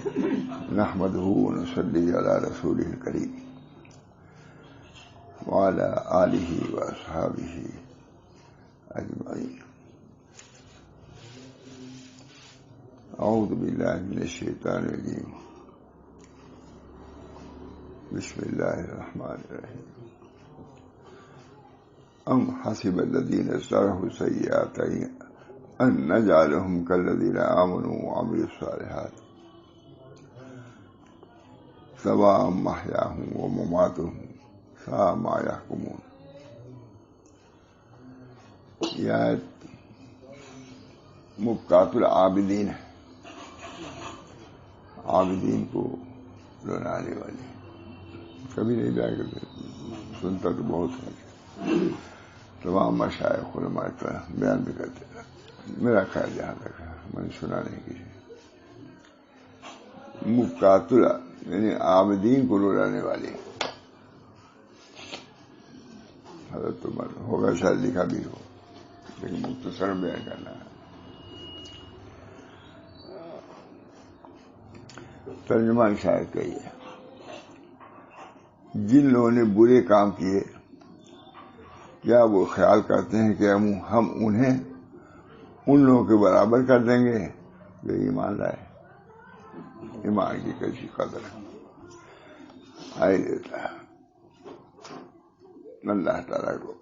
نحمده ونصلي على رسوله الكريم وعلى آله وأصحابه أجمعين. أعوذ بالله من الشيطان الرجيم. بسم الله الرحمن الرحيم. أم حسب الذين اجترحوا السيئات أن نجعلهم كالذين آمنوا وعملوا الصالحات سواء محياهم ومماتهم ساء ما يحكمون. یہ آیت مبتات العابدین ہے، عابدین کو رلانے والی. کبھی نہیں جائے گا، سنتا تو بہت ہے. تمام مشائخ علماء کا بیان بھی کرتے ہیں. میرا خیال جہاں تک ہے میں نے سنا نہیں کسی. مبتات یعنی عابدین کو رلانے والی. حضرت عمر ہوگا شاید لکھا بھی ہو، لیکن مختصر بیان کرنا ہے. ترجمہ شاید کہی ہے، جن لوگوں نے برے کام کیے کیا وہ خیال کرتے ہیں کہ ہم انہیں ان لوگوں کے برابر کر دیں گے جو ایمان لائے. ایمان کی کیسی قدر آئی دیتا ہے اللہ تعالیٰ کو.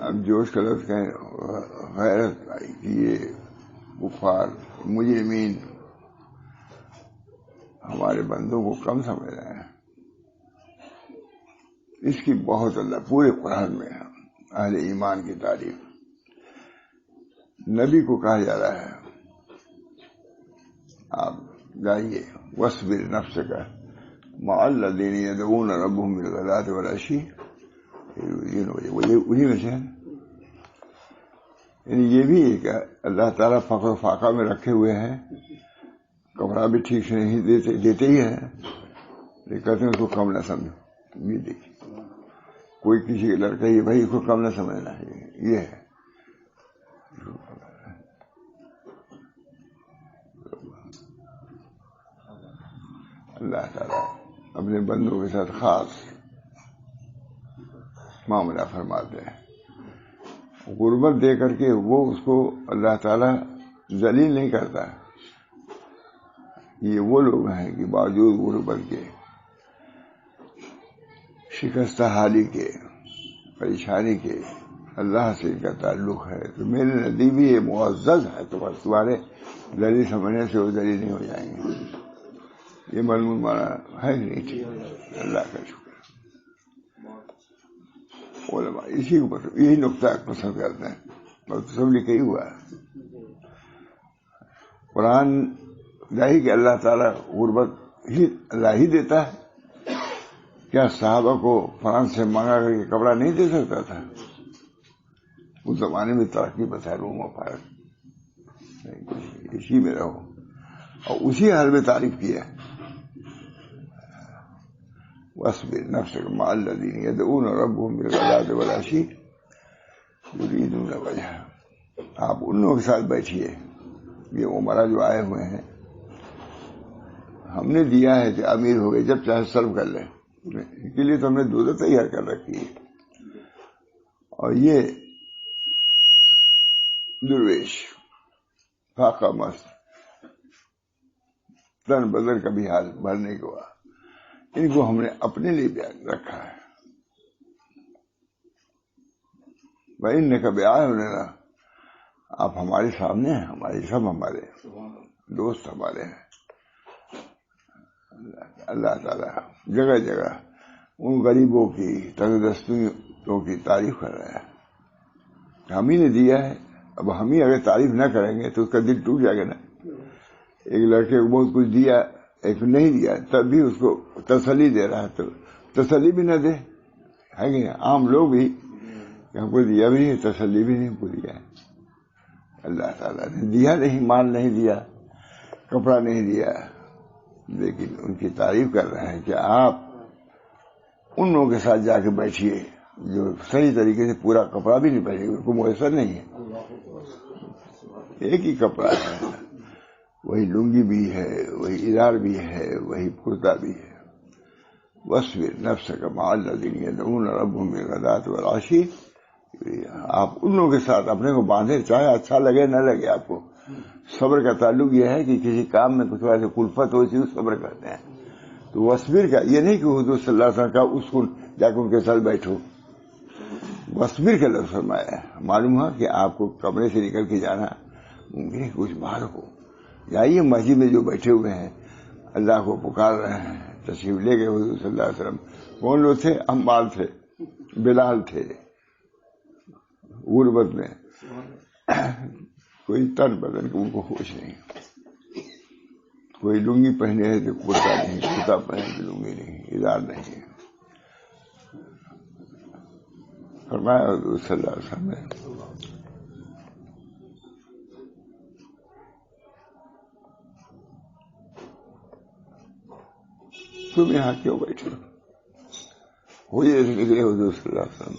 اب جوش کا لفظ کہیں غیرت آئی کہ یہ کفار مجرمین ہمارے بندوں کو کم سمجھ رہے ہیں. اس کی بہت اللہ پورے قرآن میں اہل ایمان کی تعریف. نبی کو کہا جا رہا ہے آپ جائیے واصبر نفسک مع الذین یدعون ربهم بالغداۃ والعشی. انہی میں سے یعنی یہ بھی ہے کہ اللہ تعالیٰ فقر و فاقہ میں رکھے ہوئے ہیں، کپڑا بھی ٹھیک سے نہیں دیتے ہی ہیں، لیکن کہتے ہیں اس کو کم نہ سمجھو. یہ دیکھیے کوئی کسی کا لڑکا یہ بھائی اس کو کم نہ سمجھنا ہے. یہ ہے اللہ تعالیٰ اپنے بندوں کے ساتھ خاص معاملہ فرماتے ہیں. غربت دے کر کے وہ اس کو اللہ تعالیٰ ذلیل نہیں کرتا. یہ وہ لوگ ہیں کہ باوجود غربت کے، شکستہ حالی کے، پریشانی کے اللہ سے ان کا تعلق ہے. تو میرے نزدیک بھی یہ معزز ہے، تو بس تمہارے ذلیل سمجھنے سے وہ ذلیل نہیں ہو جائیں گے. یہ مضمون مانا ہے نہیں ٹھیک. اللہ کا شکر. علماء اسی کو پسند، یہی نقطہ پسند کرتے ہیں. بس سب لکھا ہی ہوا ہے قرآن ظاہر کہ اللہ تعالیٰ غربت ہی اللہ ہی دیتا ہے. کیا صحابہ کو فرانس سے منگا کر کے کپڑا نہیں دے سکتا تھا؟ اس زمانے میں ترقی بس ہے، روم و فارغ اسی میں رہو. اور اسی حال میں تعریف کیا ہے واصبر نفسک مع الذین یدعون ربهم بالغداۃ والعشی یریدون وجہہ. آپ ان لوگوں کے ساتھ بیٹھیے. یہ عمرہ جو آئے ہوئے ہیں ہم نے دیا ہے کہ امیر ہو گئے جب چاہے سرو کر لیں، اس کے لیے تو ہم نے دودھ تیار کر رکھی ہے. اور یہ درویش فاقہ مست تن بدن کا بھی حال بھرنے کے بعد ان کو ہم نے اپنے لیے بیان رکھا ہے. وَإِنَّكَ بِأَعْيُنِنَا. آپ ہمارے سامنے ہیں، ہمارے سب ہمارے دوست ہمارے ہیں. اللہ تعالیٰ جگہ جگہ ان غریبوں کی تندرستیوں کی تعریف کر رہا ہے. ہم ہی نے دیا ہے. اب ہم ہی اگر تعریف نہ کریں گے تو اس کا دل ٹوٹ جائے گا نا. ایک لڑکے کو بہت کچھ دیا، ایک نہیں دیا، تب بھی اس کو تسلی دے رہا ہے. تو تسلی بھی نہ دے ہے کہ عام لوگ بھی ہم کو دیا بھی نہیں، تسلی بھی نہیں کو دیا ہے. اللہ تعالیٰ نے دیا نہیں، مال نہیں دیا، کپڑا نہیں دیا، لیکن ان کی تعریف کر رہے ہیں کہ آپ ان لوگوں کے ساتھ جا کے بیٹھیے جو صحیح طریقے سے پورا کپڑا بھی نہیں پہنے، ان کو میسر نہیں ہے. ایک ہی کپڑا ہے وہی لنگی بھی ہے، وہی ادار بھی ہے، وہی کرتا بھی ہے. وَاصْبِرْ نَفْسَكَ مَعَ الَّذِينَ يَدْعُونَ رَبَّهُمْ بِالْغَدَاةِ وَالْعَشِيِّ. آپ ان لوگوں کے ساتھ اپنے کو باندھے، چاہے اچھا لگے نہ لگے آپ کو. صبر کا تعلق یہ ہے کہ کسی کام میں کچھ ویسے کلفت ہو چیز صبر کرتے ہیں. تو وصبر کا یہ نہیں کہ حضور صلی اللہ علیہ وسلم کا اسکول جا کے ان کے ساتھ بیٹھو. وصبر کا لفظ فرمایا ہے. معلوم ہوا کہ آپ کو کمرے سے نکل کے جانا ممکن ہے کچھ باہر ہو. جائیے مسجد میں جو بیٹھے ہوئے ہیں اللہ کو پکار رہے ہیں، تشریف لے گئے حضور صلی اللہ علیہ وسلم. کون لوگ تھے؟ عمار تھے، بلال تھے. غربت میں کوئی تن بدن کو ان کو ہوش نہیں. کوئی لنگی پہنے ہے تو کرتا نہیں، کرتا پہنے تو لنگی نہیں، ادار نہیں. فرمایا حضور صلی اللہ علیہ وسلم نے تم یہاں کیوں بیٹھے ہو؟ یہ نکلے حضور صلی اللہ علیہ وسلم.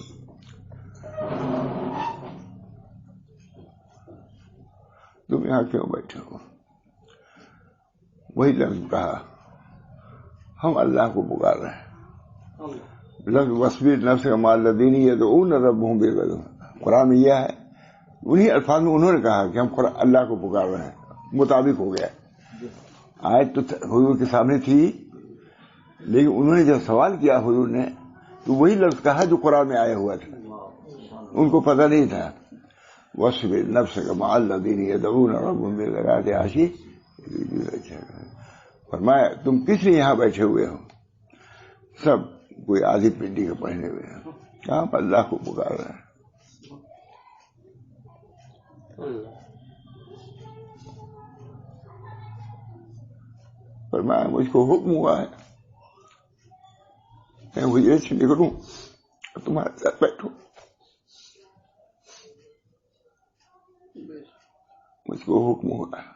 تم یہاں کیوں بیٹھے ہو؟ وہی لفظ کہا، ہم اللہ کو پکار رہے ہیں. لفظ وَاصْبِرْ نَفْسَكَ مَعَ الَّذِينَ يَدْعُونَ رَبَّهُمْ بِالْغَدَاةِ. قرآن میں یہ ہے، انہی الفاظ میں انہوں نے کہا کہ ہم اللہ کو پکار رہے ہیں. مطابق ہو گیا. آیت تو حضور کے سامنے تھی، لیکن انہوں نے جب سوال کیا حضور نے تو وہی لفظ کہا جو قرآن میں آیا ہوا تھا. ان کو پتہ نہیں تھا. وَاصْبِرْ نَفْسَكَ مَعَ الَّذِينَ يَدْعُونَ رَبَّهُمْ بِالْغَدَاةِ وَالْعَشِيِّ. فرمایا تم کس لیے یہاں بیٹھے ہوئے ہو؟ سب کوئی آدھی پنڈی کے پہنے ہوئے ہیں، آپ اللہ کو پکار رہے ہیں. فرمایا مجھ کو حکم ہوا ہے میں حجرے سے نکلوں اور تمہارے ساتھ بیٹھوں. مجھ کو حکم ہوا ہے،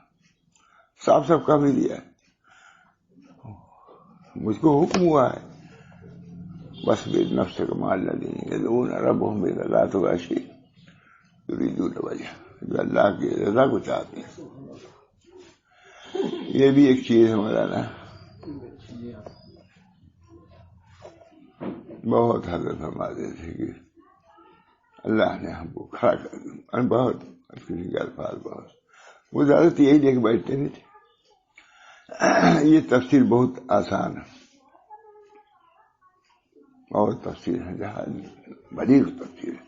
صاف صاف کہہ بھی دیا ہے. مجھ کو حکم ہوا ہے وَاصْبِرْ نَفْسَكَ مَعَ الَّذِينَ يَدْعُونَ رَبَّهُمْ بِالْغَدَاةِ وَالْعَشِيِّ يُرِيدُونَ وَجْهَهُ. جو اللہ کی رضا کو چاہتے ہیں. یہ بھی ایک چیز ہے مولانا، بہت حضرت فرماتے تھے کہ اللہ نے ہم کو کھڑا کر دیا. بہت کسی کے الفاظ بہت وہ زیادہ تو یہی لے کے بیٹھتے نہیں تھے. یہ تفسیر بہت آسان ہے اور تفسیر ہے جہاں بلیغ تفسیر ہے.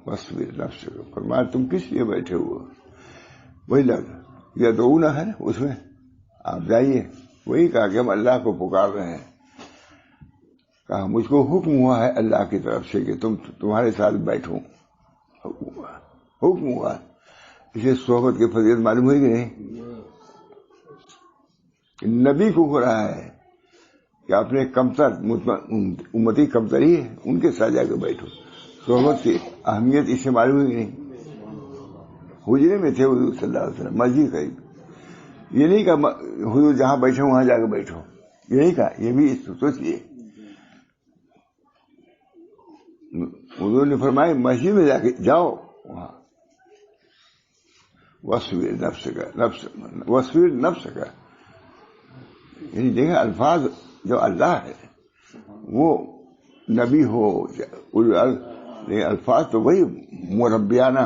وَاصْبِرْ نَفْسَكَ. فرمایا تم کس لیے بیٹھے ہو؟ وہی لفظ یدعون ہے اس میں آپ جائیے. وہی کہا کہ ہم اللہ کو پکار رہے ہیں. کہا مجھ کو حکم ہوا ہے اللہ کی طرف سے کہ تمہارے ساتھ بیٹھوں. حکم ہوا. اسے صحبت کی فضیلت معلوم ہوئی کہ نہیں؟ نبی کو ہو رہا ہے کہ اپنے کمتر امتی کمتر ہی ہے ان کے ساتھ جا کے بیٹھو. صحبت کی اہمیت اس سے معلوم ہوئی کہ نہیں؟ حجرے میں تھے حضور صلی اللہ علیہ وسلم، مسجد قریب. یہ نہیں کہا حضور جہاں بیٹھے وہاں جا کے بیٹھو، یہ نہیں کہا. یہ بھی سوچیے حضور نے فرمایا مسجد میں جا کے جاؤ وہاں. وَاصْبِرْ نَفْسَكَ. یعنی دیکھیں الفاظ جو اللہ ہے وہ نبی ہو لیکن الفاظ تو وہی مربیانہ.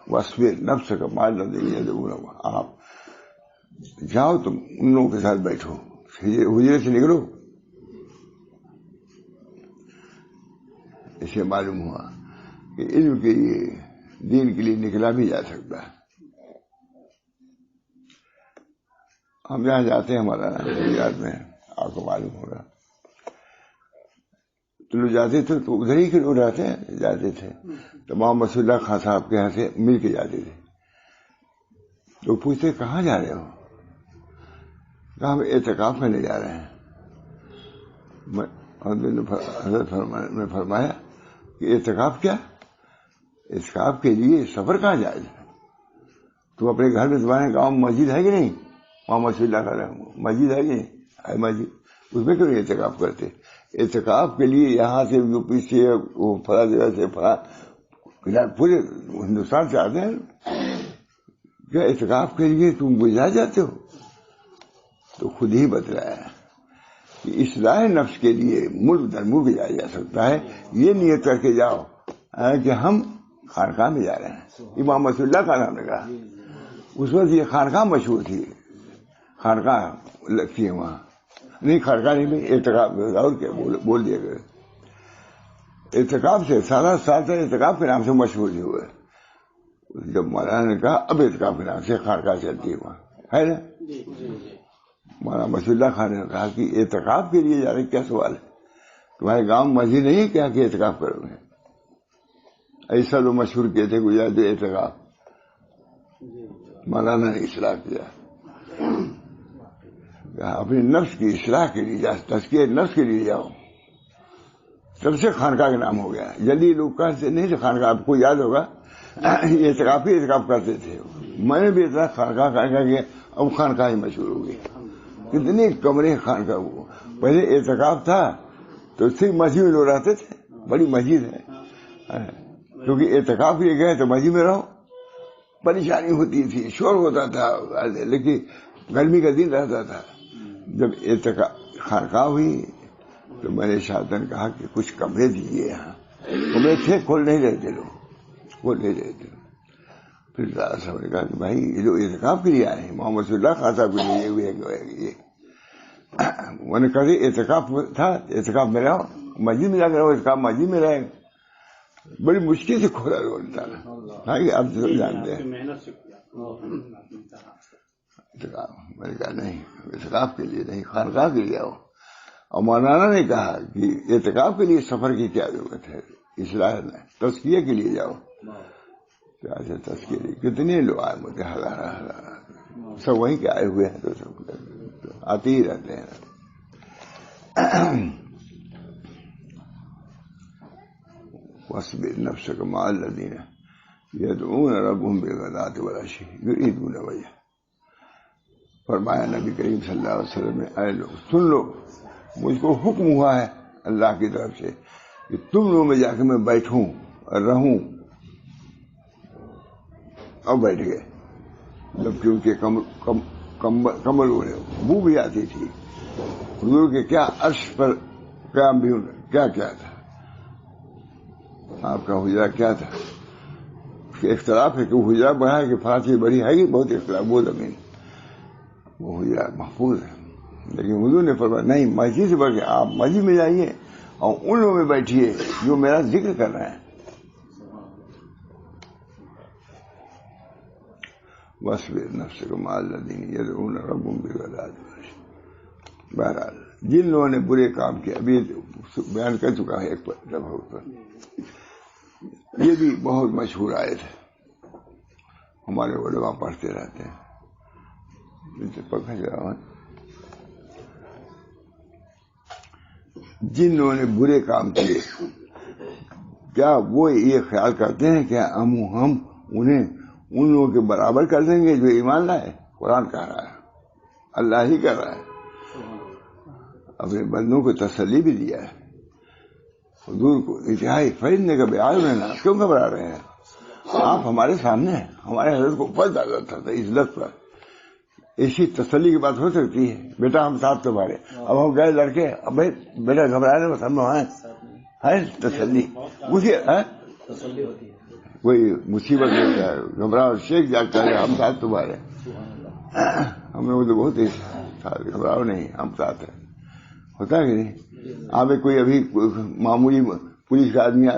وَاصْبِرْ نَفْسَكَ مَعَ الَّذِينَ يَدْعُونَ. آپ جاؤ تم ان لوگوں کے ساتھ بیٹھو، حجرے سے نکلو. اسے معلوم ہوا کہ علم کے لیے دین کے لیے نکلا بھی جا سکتا ہے. ہم جہاں جاتے ہیں ہمارا گجرات میں آپ کو معلوم ہوگا تو لوگ جاتے تھے تو ادھر ہی کے لوگ جاتے تھے. تو محمد صلی اللہ خان صاحب کے یہاں سے مل کے جاتے تھے. تو پوچھتے کہاں جا رہے ہو؟ کہا ہم اعتکاف کرنے جا رہے ہیں. حضرت نے فرمایا کہ اعتکاف کیا؟ اعتکاف کے لیے سفر کہاں جائے؟ تو اپنے گھر میں تمہارے گاؤں میں مسجد ہے کہ نہیں؟ محمد صلی اللہ علیہ وسلم مسجد ہے کہ نہیں؟ ہے مسجد. اس میں کیوں اعتکاف کرتے؟ اعتکاف کے لیے یہاں سے یو پی سے وہ فلاں جگہ سے فلاں پورے ہندوستان سے آتے ہیں کیا اعتکاف کے لیے تم گزار جاتے ہو؟ تو خود ہی بتلایا کہ اصلاح نفس کے لیے ملک در ملک جایا جا سکتا ہے. یہ نیت کر کے جاؤ کہ ہم خانقاہ میں جا رہے ہیں. امام مسعود اللہ کا نام نے کہا. اس وقت یہ خانقاہ مشہور تھی، خانقاہ لگتی ہے وہاں، نہیں خانقاہ نہیں، اعتکاف اور کیا بول دیا گیا. اعتکاف سے سارا سال تک اعتکاف کے نام سے مشہور ہی ہوئے. جب مولانا نے کہا اب اعتکاف کے نام سے خانقاہ چلتی ہے وہاں، ہے نا. مولانا مسعود اللہ خان نے کہا کہ اعتکاف کے لیے جانے کیا سوال ہے؟ تمہارے گاؤں مسجد نہیں کیا کہ اعتکاف کرو گے؟ ایسا لوگ مشہور کیے تھے گزار دے اعتکاف. مولانا نے اصلاح کیا، اپنے نفس کی اصلاح کے لیے جاؤ، تزکیہ نفس کے لیے جاؤ. سب سے خانقاہ کا نام ہو گیا. جلدی لوگ کہتے نہیں تھے خانقاہ، آپ کو یاد ہوگا اعتکاف ہی اعتکاف کرتے تھے. میں نے بھی اتنا خانقاہ کیا، اب خانقاہ ہی مشہور ہو گئی. کتنے کمرے خانقاہ ہو. پہلے اعتکاف تھا تو صرف مسجد میں لوگ رہتے تھے، بڑی مسجد ہے، کیونکہ اعتکاف یہ گئے تو مسجد میں رہو. پریشانی ہوتی تھی، شور ہوتا تھا، لیکن گرمی کا دن رہتا تھا. جب اعتکاف خانقاہ ہوئی تو میں نے شاہدہ نے کہا کہ کچھ کمرے دیجیے. یہاں کمرے تھے، کھول نہیں رہتے لوگ، کھول نہیں رہتے. پھر دادا صاحب نے کہا کہ بھائی یہ جو اعتکاف کے لیے آئے ہیں محمد صلی اللہ خان صاحب کے لیے ہوئے. میں نے کہا کہ اعتکاف تھا، اعتکاف میں رہو، مسجد میں جا کر رہو، اعتکاف مسجد میں رہے. بڑی مشکل سے کھولا روتا نا، آپ جانتے ہیں. میں نے کہا نہیں، اعتکاف کے لیے نہیں، خانقاہ کے لیے آؤ. اور مولانا نے کہا کہ اعتکاف کے لیے سفر کی کیا ضرورت ہے، اصلاح تزکیہ کے لیے جاؤ. کیا تزکیہ کتنے لوگ آئے مجھے، ہزار سب وہیں کے آئے ہوئے ہیں، تو سب آتے ہی رہتے ہیں. واصبر نفسك مع الذين يدعون ربهم بالغداة والعشي يريدون وجهه. فرمایا نبی کریم صلی اللہ علیہ وسلم نے، اے لوگ سن لو، مجھ کو حکم ہوا ہے اللہ کی طرف سے کہ تم لوگوں میں جا کے میں بیٹھوں اور رہوں. اب بیٹھ گئے، جبکہ ان کے کمبل اڑے، بو بھی آتی تھی. حضور کے کیا عرش پر قیام بھی کیا کیا تھا، آپ کا حجرہ کیا تھا. اس کے اختلاف ہے کہ وہ حجرہ بڑھا ہے کہ فارسی بڑی ہے کہ بہت اختلاف. وہ زمین وہ حجرہ محفوظ ہے، لیکن حضور نے فرمایا نہیں، مسجد سے بڑھ کے آپ مسجد میں جائیے اور ان لوگوں میں بیٹھیے جو میرا ذکر کر رہے ہیں. واصبر نفسك مع الذين يدعون ربهم بالغداة والعشي. بہرحال جن لوگوں نے برے کام کیے، ابھی بیان کر چکا ہے ایک دفعہ پر. یہ بھی بہت مشہور آیت ہے، ہمارے علماء پڑھتے رہتے ہیں. جن لوگوں نے برے کام کیے، کیا وہ یہ خیال کرتے ہیں کہ ہم انہیں ان لوگوں کے برابر کر دیں گے جو ایمان لائے؟ قرآن کہہ رہا ہے، اللہ ہی کہہ رہا ہے. اپنے بندوں کو تسلی بھی دیا ہے. حضور کو انتہائی فرندے کا بیان لینا، کیوں گھبرا رہے ہیں؟ آپ ہمارے سامنے ہیں. ہمارے حضرت کو فرض عادت تھا عزت پر. ایسی تسلی کی بات ہو سکتی ہے؟ بیٹا ہم ساتھ تمہارے، اب ہم گئے لڑکے، اب بیٹا گھبرائے بس ہم ہے تسلی. تسلی ہوتی ہے، کوئی مصیبت ہوتا ہے گھبراہٹ، شیخ جاگتا ہے ہم ساتھ تمہارے. ہمیں وہ تو بہت ہی گھبراؤ نہیں، ہم ساتھ ہیں. ہوتا ہے کہ نہیں؟ آپ کوئی ابھی معمولی پولیس کا آدمی آ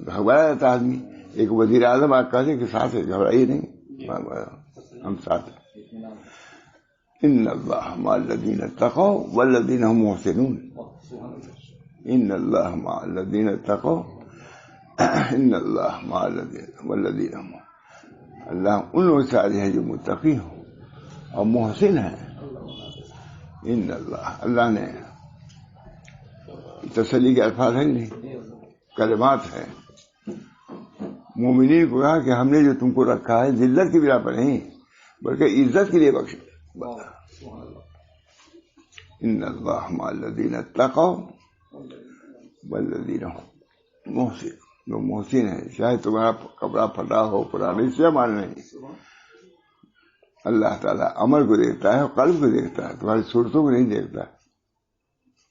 گھبرا جاتا آدمی. ایک وزیر اعظم آپ کہتے کہ ساتھ ہے، گھبرائیے نہیں، ہم ساتھ ہیں. ان اللہ مع الذین اتقوا والذین هم محسنون. ان اللہ مع الذین اتقوا ان اللہ مع الذین والذین هم. اللہ ان لوگوں سے آج ہے جو متقی ہوں اور محسن ہیں. ان اللہ نے تسلی کے الفاظ ہیں نہیں، کلمات ہیں. مومنین کو کہا کہ ہم نے جو تم کو رکھا ہے ذلت کی بنا پر نہیں بلکہ عزت کے لیے بخشے. ان اللہ مع الذین اتقوا والذین هم محسن. جو محسن ہے، چاہے تمہارا کپڑا پھٹا ہو پرانے سے مان نہیں، اللہ تعالیٰ عمل کو دیکھتا ہے اور قلب کو دیکھتا ہے، تمہاری صورتوں کو نہیں دیکھتا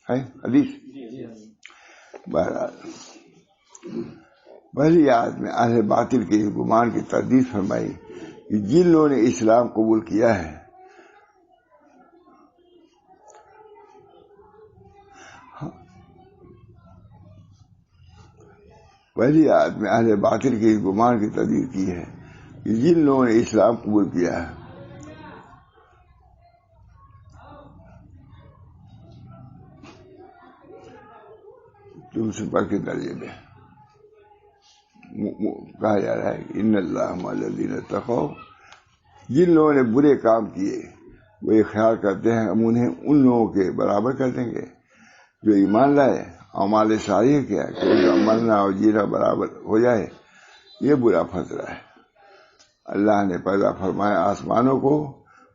ہے حدیث۔ بہرحال پہلی آیت میں اہل باطل کے گمان کی تردید فرمائی کہ جن لوگوں نے اسلام قبول کیا ہے پہلی آیت میں اہل باطل کے گمان کی تردید کی ہے کہ جن لوگوں نے اسلام قبول کیا ہے تم سے پڑھ کے درجے میں کہا جا رہا ہے ان اللہ مع الذین اتقوا، جن لوگوں نے برے کام کیے وہ یہ خیال کرتے ہیں ہم انہیں ان لوگوں کے برابر کر دیں گے جو ایمان لائے، اعمال صالح کیا کہ ان کا مرنا اور جینا برابر ہو جائے، یہ برا فیصلہ ہے۔ اللہ نے پیدا فرمایا آسمانوں کو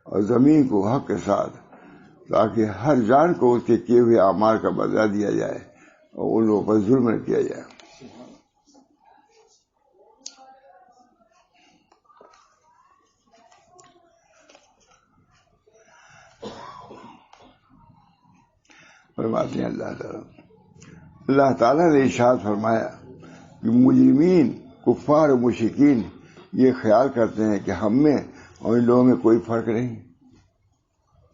اور زمین کو حق کے ساتھ تاکہ ہر جان کو اس کے کیے ہوئے اعمال کا بدلہ دیا جائے اور ان لوگوں پر ظلم نہ کیا جائے۔ فرماتے ہیں اللہ تعالیٰ نے ارشاد فرمایا کہ مجرمین، کفار و مشرکین یہ خیال کرتے ہیں کہ ہم میں اور ان لوگوں میں کوئی فرق نہیں،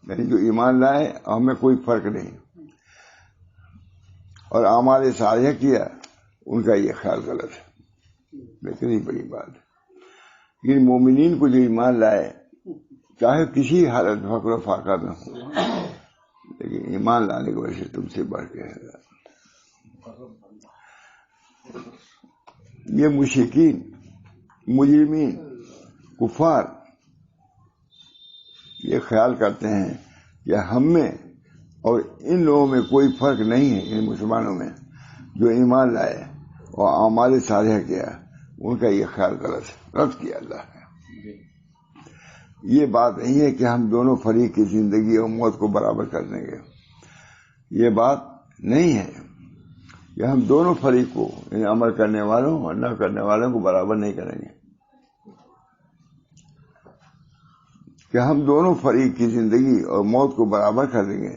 یعنی جو ایمان لائے ہم میں کوئی فرق نہیں اور اعمال صالحہ کیا ان کا یہ خیال غلط ہے۔ لیکن یہ بڑی بات ہے، ان مومنین کو جو ایمان لائے چاہے کسی حالت فقر و فاقہ میں ہو، لیکن ایمان لانے کی وجہ سے تم سے بڑھ کے ہے۔ یہ مشرکین، مجرمین، کفار یہ خیال کرتے ہیں کہ ہم میں اور ان لوگوں میں کوئی فرق نہیں ہے، ان مسلمانوں میں جو ایمان لائے اور اعمال صالحہ کیا، ان کا یہ خیال غلط ہے، رد کیا اللہ نے۔ یہ بات نہیں ہے کہ ہم دونوں فریق کی زندگی اور موت کو برابر کر دیں گے، یہ بات نہیں ہے کہ ہم دونوں فریق کو، یعنی عمل کرنے والوں اور نہ کرنے والوں کو برابر نہیں کریں گے، کہ ہم دونوں فریق کی زندگی اور موت کو برابر کر دیں گے۔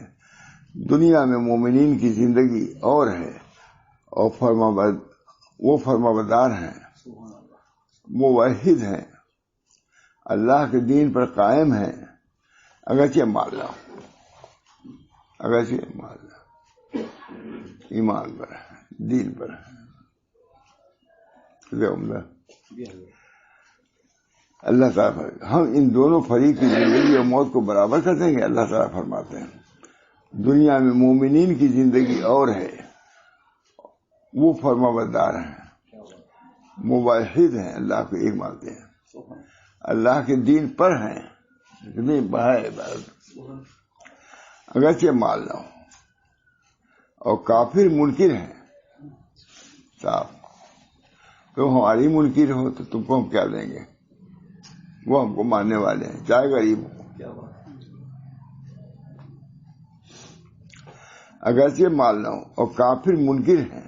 دنیا میں مومنین کی زندگی اور ہے اور وہ فرمانبردار ہیں، موحد ہیں، اللہ کے دین پر قائم ہیں، اگرچہ مان لاؤ، اگرچہ مان لاؤ، ایمان پر ہے، دین پر ہے۔ اللہ تعالیٰ ہم ان دونوں فریق کی زندگی اور موت کو برابر کر دیں گے۔ اللہ تعالیٰ فرماتے ہیں دنیا میں مومنین کی زندگی اور ہے، وہ فرمانبردار ہیں، موحد ہیں، اللہ کو ایک مانتے ہیں، اللہ کے دین پر ہیں، اتنی بڑھائے عبادت، اگرچہ مان لاؤ، اور کافر منکر ہیں۔ صاحب تم ہماری منکر ہو تو تم کو ہم کیا دیں گے، وہ ہم کو ماننے والے ہیں چاہے غریب ہو۔ اگرچہ مان لاؤ اور کافر منکر ہیں،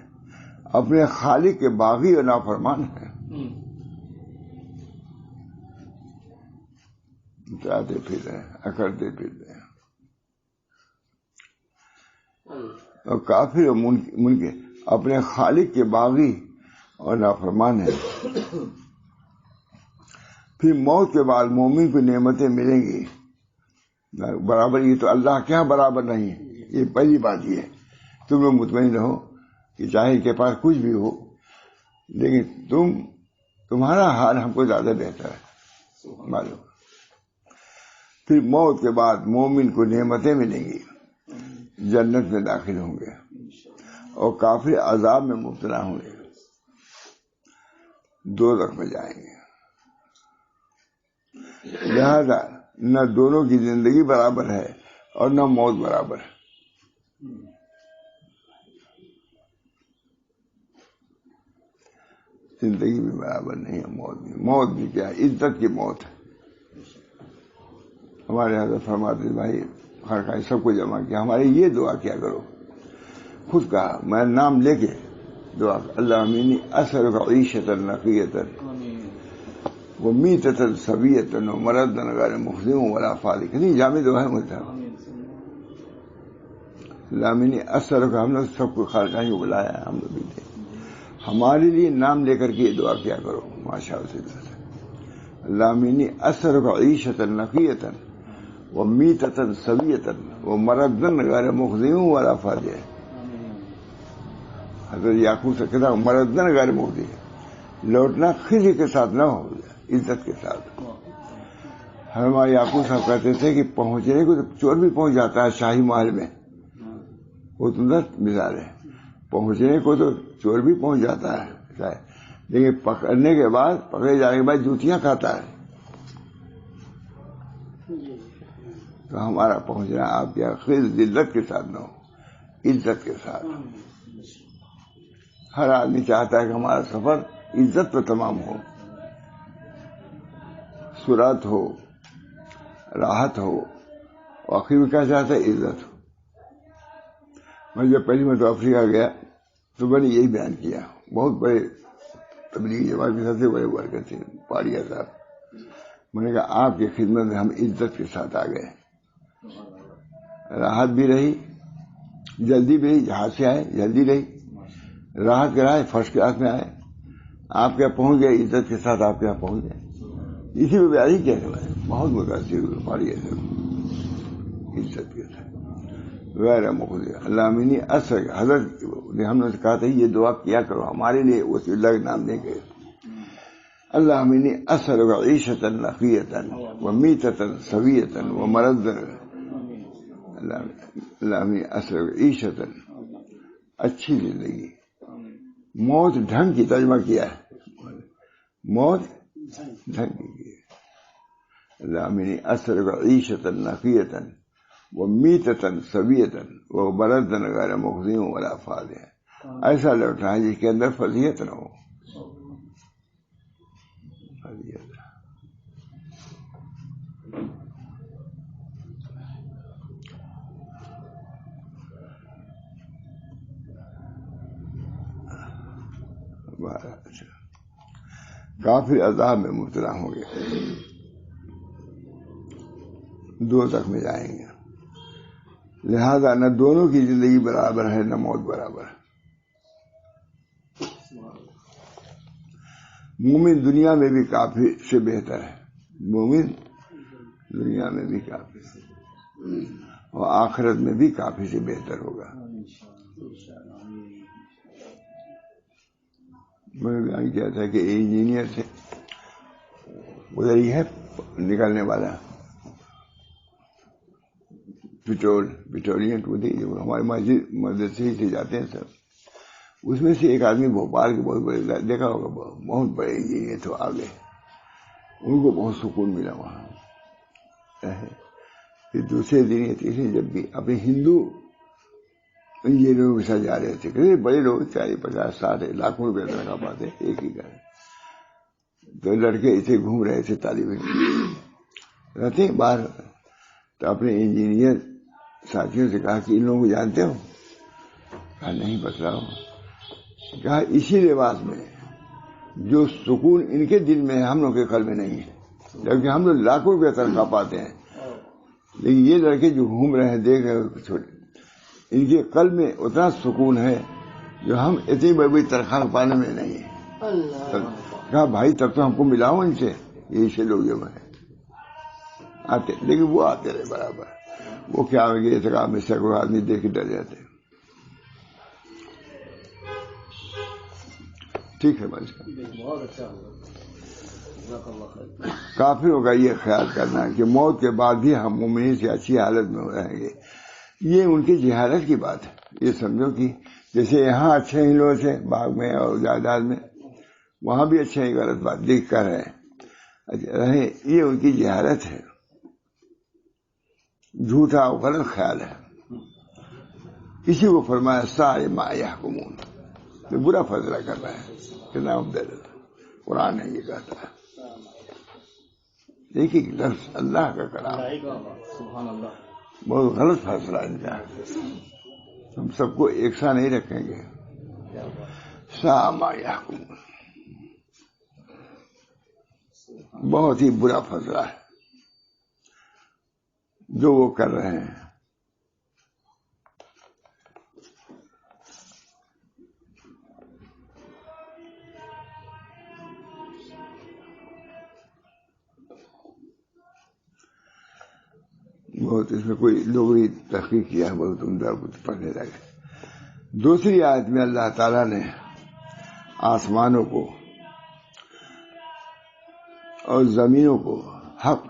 اپنے خالق کے باغی اور نافرمان ہیں، جاتے پھر رہے ہیں، اکڑتے پھر رہے ہیں، اور کافر اور منکر اپنے خالق کے باغی اور نافرمان ہیں۔ پھر موت کے بعد مومن کو نعمتیں ملیں گی برابر، یہ تو اللہ کے یہاں برابر نہیں ہے۔ یہ پہلی بات یہ ہے، تم لوگ مطمئن رہو کہ چاہے ان کے پاس کچھ بھی ہو، لیکن تمہارا حال ہم کو زیادہ بہتر ہے معلوم۔ پھر موت کے بعد مومن کو نعمتیں ملیں گی، جنت میں داخل ہوں گے، اور کافر عذاب میں مبتلا ہوں گے، دوزخ میں جائیں گے۔ لہذا نہ دونوں کی زندگی برابر ہے اور نہ موت برابر ہے۔ زندگی بھی برابر نہیں ہے، موت بھی کیا ہے، عزت کی موت ہے۔ ہمارے حضرت فرماتے بھائی خرقائی سب کو جمع کیا، ہماری یہ دعا کیا کرو، خود کہا میں نام لے کے دعا، اللہ امینی اسألک عیشۃ نقیۃ ومیتۃ سویۃ ومرد غیر مخزن ولا فالق. نہیں جامع دعا ہے مطلب لامینی اثر کا ہم لوگ سب کو خالقہ کو بلایا ہے. ہم لوگ بھی تھے. ہمارے لیے نام لے کر کے یہ دعا کیا کرو ماشاء اللہ. لامینی اثر کا عیشۃ نقیۃ ومیتۃ سویۃ ومرد غیر مخزن ولا فالق. حضرت یعقوب سے کہتا مردن غیر مخزن, لوٹنا خزی کے ساتھ نہ ہو, عزت کے ساتھ. ہمارے یعقوب صاحب کہتے تھے کہ پہنچنے کو تو چور بھی پہنچ جاتا ہے شاہی محل میں, وہ تو مثال ہے. پہنچنے کو تو چور بھی پہنچ جاتا ہے, لیکن پکڑنے کے بعد, پکڑے جانے کے بعد جوتیاں کھاتا ہے. تو ہمارا پہنچنا آپ کیا خز ذلت کے ساتھ نہ ہو, عزت کے ساتھ. ہر آدمی چاہتا ہے کہ ہمارا سفر عزت پہ تمام ہو, سرعت ہو, راحت ہو, آخر میں کیا چاہتا ہے عزت ہو. میں جب پہلی مرتبہ افریقہ گیا تو میں نے یہی بیان کیا. بہت بڑے تبلیغی جماعت کے سب سے بڑے ورکر تھے پاڑیا صاحب. میں نے کہا آپ کی خدمت میں ہم عزت کے ساتھ آ گئے, راحت بھی رہی, جلدی بھی رہی, جہاز سے آئے جلدی رہی, راحت کرائے, فرسٹ کلاس میں آئے, آپ کے پہنچ گئے عزت کے ساتھ, آپ کے یہاں پہنچ گئے. اسی میں بیان ہی کیا ہے, بہت متاثر ہوئے پاڑیا صاحب عزت کے ساتھ. غیر مخزن علامینی اثر. حضرت نے ہم نے کہا تھا یہ دعا کیا کرو ہمارے لیے, وسیع اللہ کے نام دیں گے. علامینی اثر عیشۃ نقیۃ ومیتۃ سویۃ ومرد. علامینی اثر عیشۃ اچھی زندگی, موت ڈھنگ کی ترجمہ کیا ہے, موت ڈھنگ کی. علامینی اثر عیشۃ نقیۃ ومیتۃ سویۃ ومرد غیر مخزن ولا فالق. ایسا لوٹنا ہے جس کے اندر فضیلت نہ ہو. کافر عذاب میں مبتلا ہوں گے, دوزخ میں جائیں گے. لہذا نہ دونوں کی زندگی برابر ہے نہ موت برابر ہے. مومن دنیا میں بھی کافر سے بہتر ہے, مومن دنیا میں بھی کافر سے, اور آخرت میں بھی کافر سے بہتر ہوگا. میں نے بیان کیا تھا کہ انجینئر سے گزری ہے نکلنے والا پٹرولیم ٹوٹی, جو ہمارے مدرسے سے جاتے ہیں سب, اس میں سے ایک آدمی بھوپال کے بہت بڑے, دیکھا ہوگا بہت بڑے انجینئر تو آگے, ان کو بہت سکون ملا وہاں. پھر دوسرے دن یا تیسرے جب بھی اپنے ہندو انجینئروں کے ساتھ جا رہے تھے, کہ بڑے لوگ 40-50 60 لاکھوں روپے تنخواہ پاتے ایک ہی گھر, تو لڑکے اسے گھوم رہے تھے, طالب علم رہتے ہیں باہر. تو اپنے انجینئر ساتھیوں سے کہا کہ ان لوگوں کو جانتے ہو؟ کہا نہیں بتلاؤ. کہا اسی لباس میں جو سکون ان کے دل میں ہے ہم لوگ کے قلب میں نہیں ہے, جبکہ ہم لوگ لاکھوں روپے تنخواہ پاتے ہیں, لیکن یہ لڑکے جو گھوم رہے ہیں دیکھ رہے چھوٹے, ان کے قلب میں اتنا سکون ہے جو ہم اتنی بڑی تنخواہ پانے میں نہیں ہے. کہا بھائی تب تو ہم کو ملاؤ ان سے, یہی سے لوگ جو میں آتے, لیکن وہ آتے رہے برابر. وہ کیا ہو گیا تھا میں سینکڑوں آدمی دیکھ کے ڈر جاتے. ٹھیک ہے بھائی, کافروں کا یہ خیال کرنا ہے کہ موت کے بعد بھی ہم مومنین سے اچھی حالت میں رہیں گے, یہ ان کی جہالت کی بات ہے. یہ سمجھو کہ جیسے یہاں اچھے ہی لوگ تھے باغ میں اور جائیداد میں, وہاں بھی اچھے ہی غلط بات دیکھ کر رہے, یہ ان کی جہالت ہے, جھوٹا اور غلط خیال ہے. اسی کو فرمایا سارے ما یحکمون, تو برا فیصلہ کر رہا ہے کہ نام دے دیتا. قرآن نے یہ کہتا ہے. دیکھیے لفظ اللہ کا کلام, بہت غلط فیصلہ ان کا. ہم سب کو ایک سا نہیں رکھیں گے. سا ما یحکمون. بہت ہی برا فیصلہ ہے جو وہ کر رہے ہیں. بہت اس میں کوئی لوگری تحقیق کیا ہے، بہت عمدہ پڑھنے لگے. دوسری آیت میں اللہ تعالیٰ نے آسمانوں کو اور زمینوں کو حق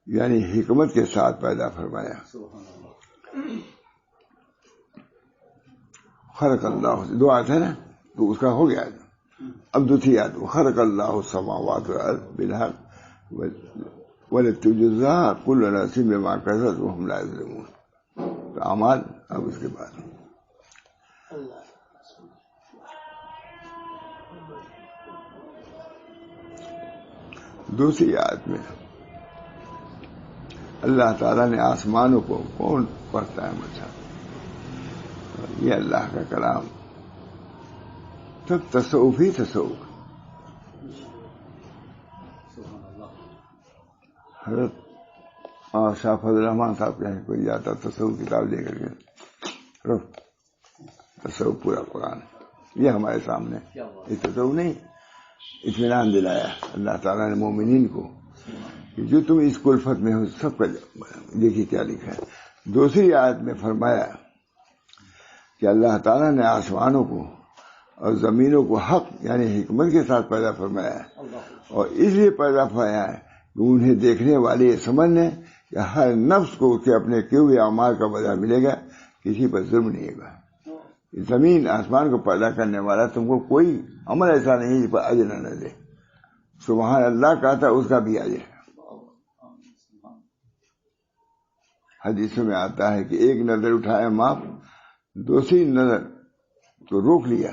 یعنی حکمت کے ساتھ پیدا فرمایا. خلق اللہ، دو آیت ہے نا تو اس کا ہو گیا. اب دوسری آیت خلق اللہ السماوات والارض بالحق ولتجزا كل نفس بما كسبت وهم لا يظلمون. تو اعمال. اب اس کے بعد دوسری آیت میں اللہ تعالیٰ نے آسمانوں کو کون پڑھتا ہے مچھا، یہ اللہ کا کلام سب تصوف ہی تصوف. حضرت شاہ فضل الرحمان صاحب کہیں کوئی جاتا تصوف کتاب لے کر کے تصوف پورا قرآن یہ ہمارے سامنے. یہ تصوف نہیں، اطمینان دلایا اللہ تعالیٰ نے مومنین کو کہ جو تم اس کلفت میں ہو سب کا دیکھیے کیا لکھا ہے. دوسری آیت میں فرمایا کہ اللہ تعالیٰ نے آسمانوں کو اور زمینوں کو حق یعنی حکمت کے ساتھ پیدا فرمایا ہے، اور اس لیے پیدا فرمایا ہے کہ انہیں دیکھنے والے یہ سمجھنے کہ ہر نفس کو اس کے اپنے کیے ہوئے اعمال کا بدلہ ملے گا، کسی پر ظلم نہیں ہوگا. زمین آسمان کو پیدا کرنے والا تم کو کوئی عمل ایسا نہیں جس پر اجر نہ دے. سبحان اللہ کہتا اس کا بھی اجر. حدیث میں آتا ہے کہ ایک نظر اٹھایا معاف، دوسری نظر تو روک لیا،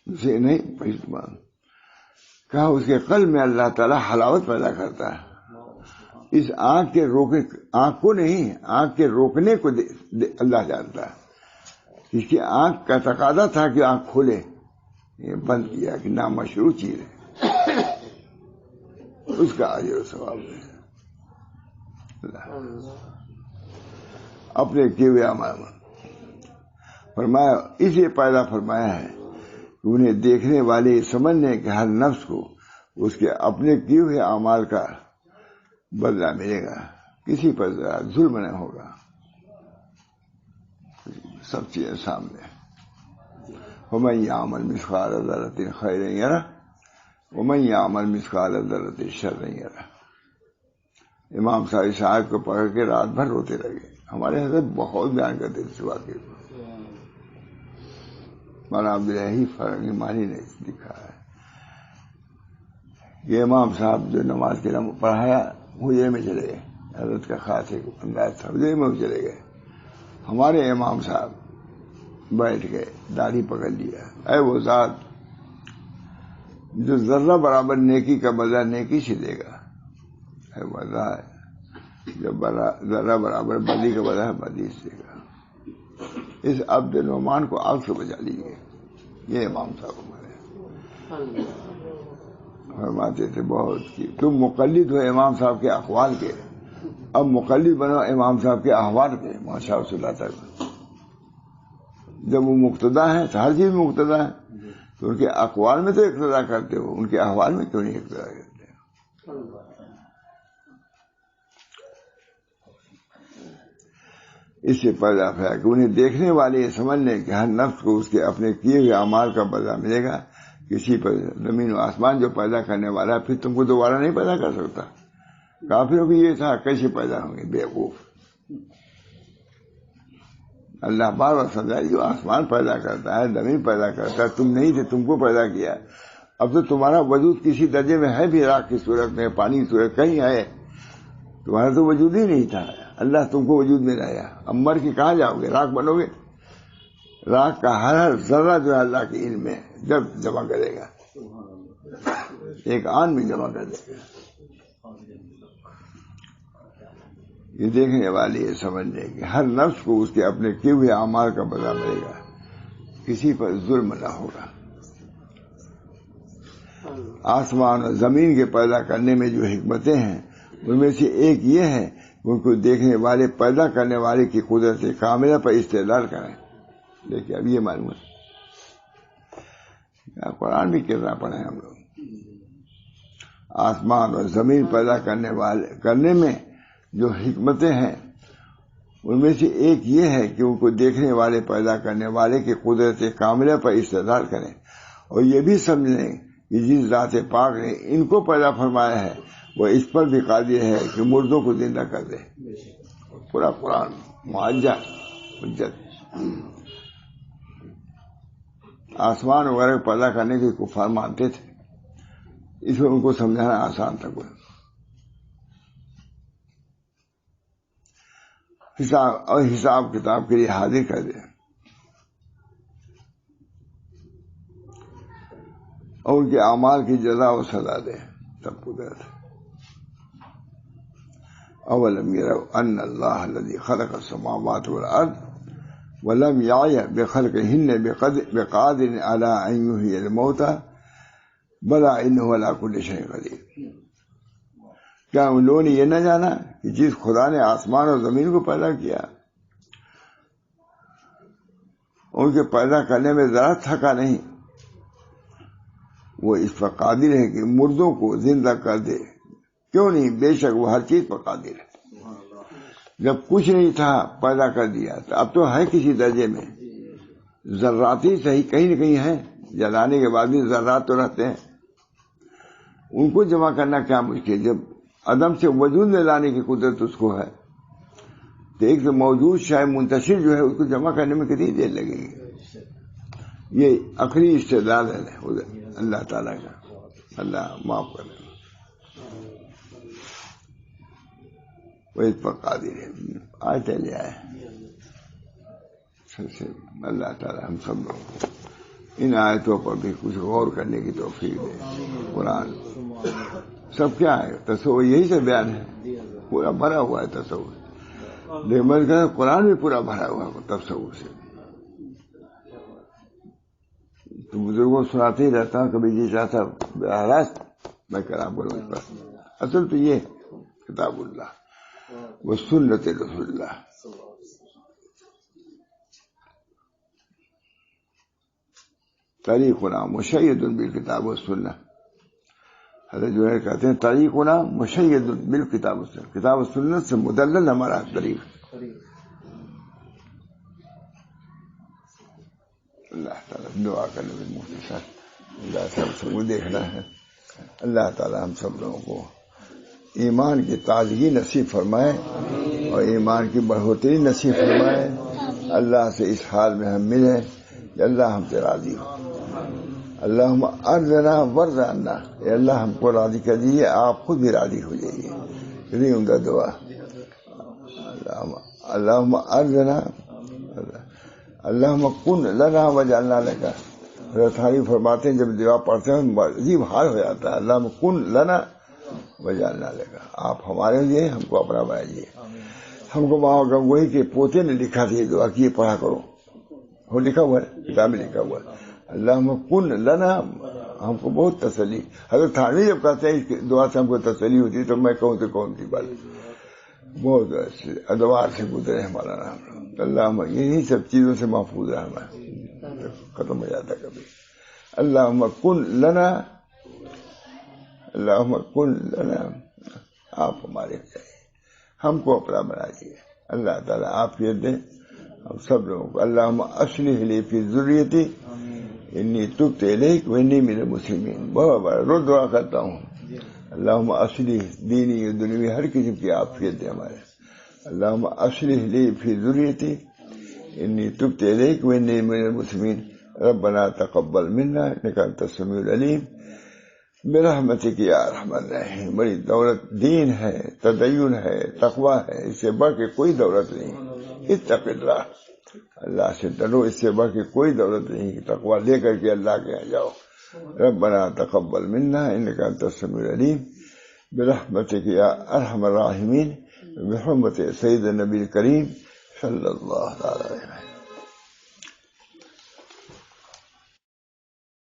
اسے نہیں پہچان. کہا اس کے قلب میں اللہ تعالیٰ حلاوت پیدا کرتا ہے. اس آنکھ کے روکنے، آنکھ کو نہیں، آنکھ کے روکنے کو اللہ جانتا ہے. اس کی آنکھ کا تقاضا تھا کہ آنکھ کھولے، یہ بند کیا کہ نامشروع چیز ہے، اس کا اجر و ثواب ہے. اپنے کیے ہوئے اعمال فرمایا اس لیے پیدا فرمایا ہے کہ انہیں دیکھنے والے سمجھنے کہ ہر نفس کو اس کے اپنے کیے ہوئے اعمال کا بدلہ ملے گا، کسی پر ظلم نہ ہوگا. سب چیزیں سامنے. ومن يعمل مثقال ذرة خيرا يره ومن يعمل مثقال ذرة شرا يره. امام صاحب صاحب کو پکڑ کے رات بھر روتے لگے. ہمارے حضرت بہت بیان کرتے تھے اس واقعے کو. مولانا عبداللہ فرنگی مانی نے لکھا ہے یہ امام صاحب جو نماز کے لیے پڑھایا حجرے میں چلے گئے. حضرت کا خاص ایک انداز تھا، حجرے میں چلے گئے. ہمارے امام صاحب بیٹھ گئے، داڑھی پکڑ لیا. اے وہ ذات جو ذرہ برابر نیکی کا بدلہ نیکی سے دے گا، اے وہ ذات جو ذرہ برابر بدی کا بدلہ بدی سے دے گا، اس عبد نعمان کو آگ سے بچا لیجیے. یہ امام صاحب ہمارے فرماتے تھے بہت کی تم مقلد ہو امام صاحب کے اقوال کے، اب مقلد بنو امام صاحب کے احوال کے. ماشاء اللہ تعالیٰ جب وہ مقتدا ہیں تو ہر چیز میں مقتدا ہے، تو ان کے اقوال میں تو اقتدا کرتے ہو، ان کے احوال میں کیوں نہیں اقتدا کرتے؟ اس سے پیدا ہے کہ انہیں دیکھنے والے یہ سمجھ لیں کہ ہر نفس کو اس کے اپنے کیے ہوئے اعمال کا بدلہ ملے گا، کسی پر. زمین و آسمان جو پیدا کرنے والا ہے پھر تم کو دوبارہ نہیں پیدا کر سکتا. کافروں بھی یہ تھا کیسے پیدا ہوں گے بیوقوف. اللہ بار بار سمجھا جو آسمان پیدا کرتا ہے، زمین پیدا کرتا ہے، تم نہیں تھے، تم کو پیدا کیا. اب تو تمہارا وجود کسی درجے میں ہے بھی، راکھ کی صورت میں، پانی کی صورت کہیں ہے، تمہارا تو وجود ہی نہیں تھا. اللہ تم کو وجود میں لایا. اب مر کے کہاں جاؤ گے؟ راکھ بنو گے. راکھ کا ہر ذرہ جو ہے اللہ کے علم میں جب جمع کرے گا، ایک آن میں جمع کر دے گا. یہ دیکھنے والے یہ سمجھ لیں کہ ہر نفس کو اس کے اپنے کیے ہوئے اعمال کا بدلہ ملے گا، کسی پر ظلم نہ ہوگا. آسمان اور زمین کے پیدا کرنے میں جو حکمتیں ہیں ان میں سے ایک یہ ہے کہ ان کو دیکھنے والے پیدا کرنے والے کی قدرت کاملہ پر استدلال کریں. دیکھیے اب یہ معلوم ہے قرآن بھی کتنا پڑھے ہم لوگ. آسمان اور زمین پیدا کرنے میں جو حکمتیں ہیں ان میں سے ایک یہ ہے کہ ان کو دیکھنے والے پیدا کرنے والے کی قدرت کاملہ پر استدلال کریں اور یہ بھی سمجھیں کہ جس ذات پاک نے ان کو پیدا فرمایا ہے وہ اس پر بھی قادر ہے کہ مردوں کو زندہ کر دے. پورا قرآن معجزہ حجت. آسمان وغیرہ پیدا کرنے کے کفار مانتے تھے, اس میں ان کو سمجھانا آسان تھا. کوئی حساب کتاب کے لیے حاضر کر دے اور ان کے اعمال کی جزا و سزا دے. تب قدرت اولم یروا ان اللہ الذی خلق السماوات والارض ولم یعی بخلقہن بقادر علی ان یحیی الموتى بلا انہ علی کل شیء قدیر. کیا ان لوگوں نے یہ نہ جانا کہ جس خدا نے آسمان اور زمین کو پیدا کیا ان کے پیدا کرنے میں ذرا تھکا نہیں, وہ اس پر قادر ہے کہ مردوں کو زندہ کر دے. کیوں نہیں, بے شک وہ ہر چیز پر قادر ہے. جب کچھ نہیں تھا پیدا کر دیا, تو اب تو ہے کسی درجے میں. ذراتی صحیح کہیں نہ کہیں ہیں, جلانے کے بعد بھی ذرات تو رہتے ہیں. ان کو جمع کرنا کیا مشکل, جب عدم سے وجود میں لانے کی قدرت اس کو ہے. تو ایک تو موجود شاید منتشر جو ہے اس کو جمع کرنے میں کتنی دیر لگے گی. یہ عقلی استدلال ہے اللہ تعالیٰ کا. اللہ معاف کرے, وہ اس پر قادر ہے. آج چلے آئے اللہ تعالیٰ ہم سب لوگوں کو ان آیتوں پر بھی کچھ غور کرنے کی توفیق دے. قرآن سب کیا ہے, تصور یہی سے بیان ہے, پورا بھرا ہوا ہے تصور. لیکن میں کہا قرآن بھی پورا بھرا ہوا ہے تصور سے. تو بزرگوں سناتے ہی رہتا ہوں, کبھی جی چاہتا براہ راست میں کلام کروں اس پر. اصل تو یہ کتاب اللہ وہ سنت رسول اللہ. طریقنا مشید بالکتاب والسنہ. حضرت جو ہے کہتے ہیں طریقنا مشید بالکتاب والسنہ. کتاب و سنت سے مدلل ہمارا طریق. اللہ تعالیٰ دعا کرنے میں مختصر, اللہ سب کو دیکھنا ہے. اللہ تعالیٰ ہم سب لوگوں کو ایمان کی تازگی نصیب فرمائے اور ایمان کی بڑھوتری نصیب فرمائے. اللہ سے اس حال میں ہم ملیں کہ اللہ ہم سے راضی ہو. اللہم ارضنا ورضنا, اے اللہ ہم کو راضی کر دیجیے, آپ خود بھی راضی ہو جائیے. اتنی عمدہ دعا. اللہم ارضنا, اللہم کن لنا وجعلنا لک. رسالی فرماتے ہیں جب دعا پڑھتے ہیں عجیب حال ہو جاتا ہے. اللہم کن لنا وجعلنا لک, آپ ہمارے لیے ہم کو اپنا بنائیے. ہم کو ماں گنگوئی کے پوتے نے لکھا تھا یہ دعا کی یہ پڑھا کرو, وہ لکھا ہوا ہے, کتاب میں لکھا ہوا ہے. اللہم کن لنا, ہم کو بہت تسلی. حضرت تھانوی جب کہتے ہیں اس دعا سے ہم کو تسلی ہوتی تو میں کہوں تو کون سی بات. بہت ادوار سے گزرے ہمارا نام. اللہم یہی سب چیزوں سے محفوظ رہنا, ختم ہو جاتا کبھی. اللہم کن لنا, اللہم کن لنا, آپ ہمارے چاہیے, ہم کو اپنا بنائیے. اللہ تعالیٰ آپ کے دیں ہم سب لوگوں کو. اللہم اصلح لی فی ذریتی انی تبت الیک وانی من المسلمین. بہت بڑا روز دعا کرتا ہوں. اللہم اصلح دینی و دنیوی ہر قسم کی عافیت دے ہمارے. اللہم اصلح لی فی ذریتی انی تبت الیک وانی من المسلمین. ربنا تقبل منا انک انت السمیع العلیم برحمتک یا ارحم الراحمین. بڑی دولت دین ہے, تدین ہے, تقوی ہے, اس سے بڑھ کے کوئی دولت نہیں. اتق اللہ, اللہ سے ڈرو, اس سے بڑھ کے کوئی دولت نہیں. تقوی لے کر کے اللہ کے یہاں جاؤ. ربنا تقبل منا انک انت السمیع العلیم برحمتک یا ارحم الراحمین بحرمت سید النبی الکریم صلی اللہ علیہ وسلم.